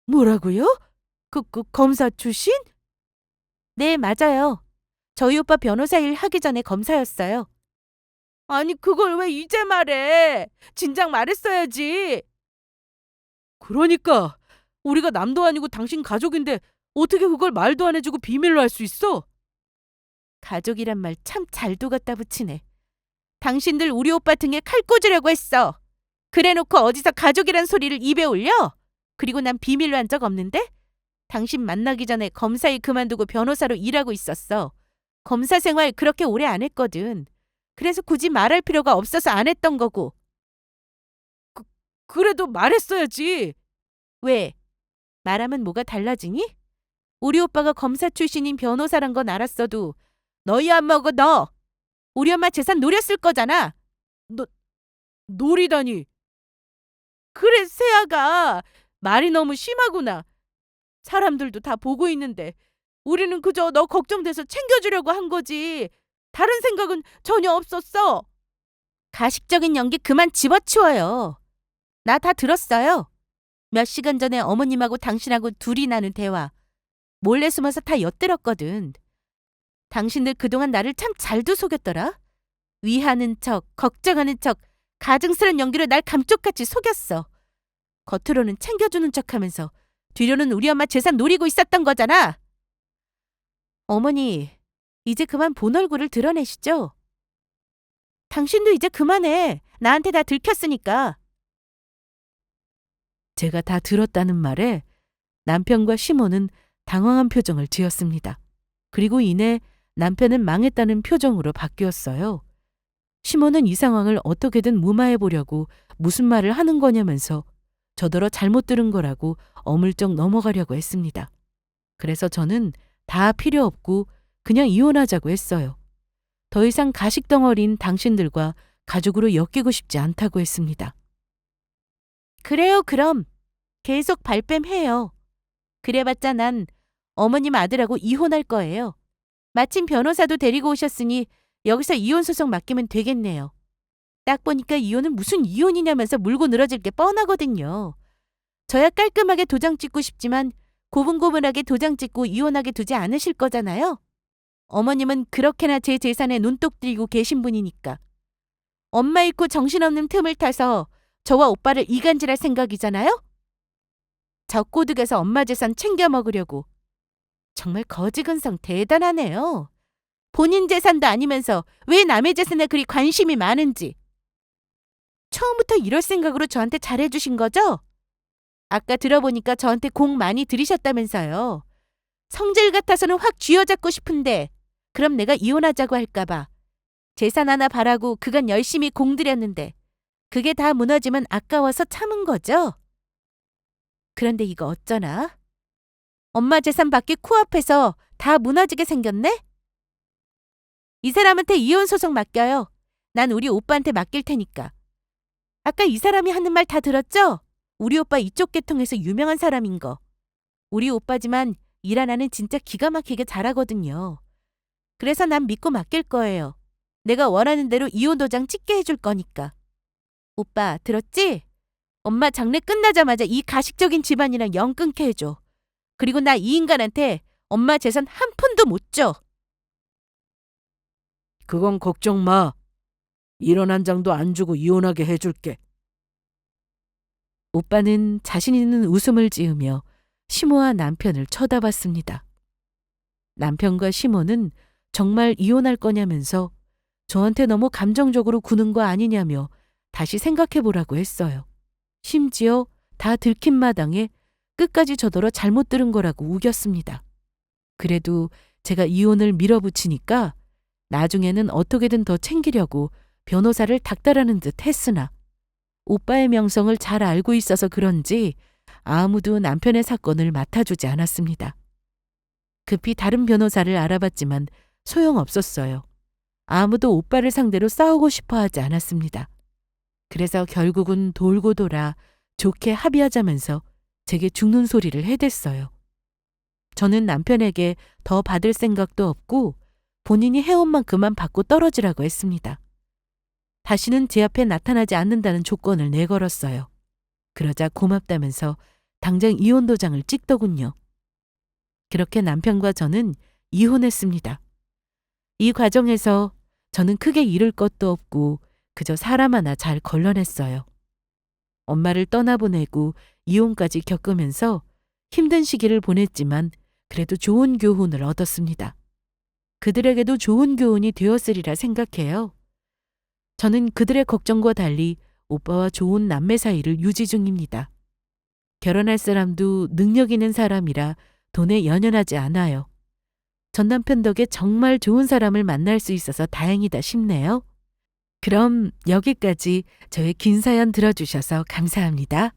Speaker 2: 뭐라고요? 검사 출신? 네, 맞아요. 저희 오빠 변호사 일 하기 전에 검사였어요. 아니 그걸 왜 이제 말해? 진작 말했어야지.
Speaker 1: 그러니까 우리가 남도 아니고 당신 가족인데 어떻게 그걸 말도 안 해주고 비밀로 할 수 있어?
Speaker 2: 가족이란 말 참 잘도 갖다 붙이네. 당신들 우리 오빠 등에 칼 꽂으려고 했어. 그래놓고 어디서 가족이란 소리를 입에 올려? 그리고 난 비밀로 한 적 없는데? 당신 만나기 전에 검사일 그만두고 변호사로 일하고 있었어. 검사 생활 그렇게 오래 안 했거든. 그래서 굳이 말할 필요가 없어서 안 했던 거고. 그래도 말했어야지. 왜? 말하면 뭐가 달라지니? 우리 오빠가 검사 출신인 변호사란 건 알았어도 너희 엄마가 너 우리 엄마 재산 노렸을 거잖아. 노리다니. 그래, 세아가 말이 너무 심하구나. 사람들도 다 보고 있는데 우리는 그저 너 걱정돼서 챙겨주려고 한 거지. 다른 생각은 전혀 없었어. 가식적인 연기 그만 집어치워요. 나 다 들었어요. 몇 시간 전에 어머님하고 당신하고 둘이 나눈 대화. 몰래 숨어서 다 엿들었거든. 당신들 그동안 나를 참 잘도 속였더라. 위하는 척, 걱정하는 척, 가증스런 연기로 날 감쪽같이 속였어. 겉으로는 챙겨주는 척하면서 뒤로는 우리 엄마 재산 노리고 있었던 거잖아. 어머니, 이제 그만 본 얼굴을 드러내시죠. 당신도 이제 그만해. 나한테 다 들켰으니까.
Speaker 1: 제가 다 들었다는 말에 남편과 시모는 당황한 표정을 지었습니다. 그리고 이내 남편은 망했다는 표정으로 바뀌었어요. 시모는 이 상황을 어떻게든 무마해 보려고 무슨 말을 하는 거냐면서 저더러 잘못 들은 거라고 어물쩍 넘어가려고 했습니다. 그래서 저는 다 필요 없고 그냥 이혼하자고 했어요. 더 이상 가식덩어리인 당신들과 가족으로 엮이고 싶지 않다고 했습니다.
Speaker 2: 그래요, 그럼. 계속 발뺌해요. 그래봤자 난 어머님 아들하고 이혼할 거예요. 마침 변호사도 데리고 오셨으니 여기서 이혼 소송 맡기면 되겠네요. 딱 보니까 이혼은 무슨 이혼이냐면서 물고 늘어질 게 뻔하거든요. 저야 깔끔하게 도장 찍고 싶지만 고분고분하게 도장 찍고 이혼하게 두지 않으실 거잖아요. 어머님은 그렇게나 제 재산에 눈독 들이고 계신 분이니까. 엄마 잃고 정신없는 틈을 타서 저와 오빠를 이간질할 생각이잖아요? 적고득에서 엄마 재산 챙겨 먹으려고. 정말 거지근성 대단하네요. 본인 재산도 아니면서 왜 남의 재산에 그리 관심이 많은지. 처음부터 이럴 생각으로 저한테 잘해주신 거죠? 아까 들어보니까 저한테 공 많이 들이셨다면서요. 성질 같아서는 확 쥐어잡고 싶은데 그럼 내가 이혼하자고 할까봐. 재산 하나 바라고 그간 열심히 공들였는데 그게 다 무너지면 아까워서 참은 거죠? 그런데 이거 어쩌나? 엄마 재산 받기 코앞에서 다 무너지게 생겼네? 이 사람한테 이혼 소송 맡겨요. 난 우리 오빠한테 맡길 테니까. 아까 이 사람이 하는 말 다 들었죠? 우리 오빠 이쪽 계통에서 유명한 사람인 거. 우리 오빠지만 일 하나는 진짜 기가 막히게 잘하거든요. 그래서 난 믿고 맡길 거예요. 내가 원하는 대로 이혼 도장 찍게 해줄 거니까. 오빠 들었지? 엄마 장례 끝나자마자 이 가식적인 집안이랑 영 끊게 해줘. 그리고 나 이 인간한테 엄마 재산 한 푼도 못 줘.
Speaker 1: 그건 걱정 마. 1원 한 장도 안 주고 이혼하게 해줄게. 오빠는 자신 있는 웃음을 지으며 시모와 남편을 쳐다봤습니다. 남편과 시모는 정말 이혼할 거냐면서 저한테 너무 감정적으로 구는 거 아니냐며 다시 생각해 보라고 했어요. 심지어 다 들킨 마당에 끝까지 저더러 잘못 들은 거라고 우겼습니다. 그래도 제가 이혼을 밀어붙이니까 나중에는 어떻게든 더 챙기려고 변호사를 닥달하는 듯 했으나 오빠의 명성을 잘 알고 있어서 그런지 아무도 남편의 사건을 맡아주지 않았습니다. 급히 다른 변호사를 알아봤지만 소용없었어요. 아무도 오빠를 상대로 싸우고 싶어 하지 않았습니다. 그래서 결국은 돌고 돌아 좋게 합의하자면서 제게 죽는 소리를 해댔어요. 저는 남편에게 더 받을 생각도 없고 본인이 해온 만큼만 받고 떨어지라고 했습니다. 다시는 제 앞에 나타나지 않는다는 조건을 내걸었어요. 그러자 고맙다면서 당장 이혼 도장을 찍더군요. 그렇게 남편과 저는 이혼했습니다. 이 과정에서 저는 크게 잃을 것도 없고 그저 사람 하나 잘 걸러냈어요. 엄마를 떠나보내고 이혼까지 겪으면서 힘든 시기를 보냈지만 그래도 좋은 교훈을 얻었습니다. 그들에게도 좋은 교훈이 되었으리라 생각해요. 저는 그들의 걱정과 달리 오빠와 좋은 남매 사이를 유지 중입니다. 결혼할 사람도 능력 있는 사람이라 돈에 연연하지 않아요. 전 남편 덕에 정말 좋은 사람을 만날 수 있어서 다행이다 싶네요. 그럼 여기까지 저의 긴 사연 들어주셔서 감사합니다.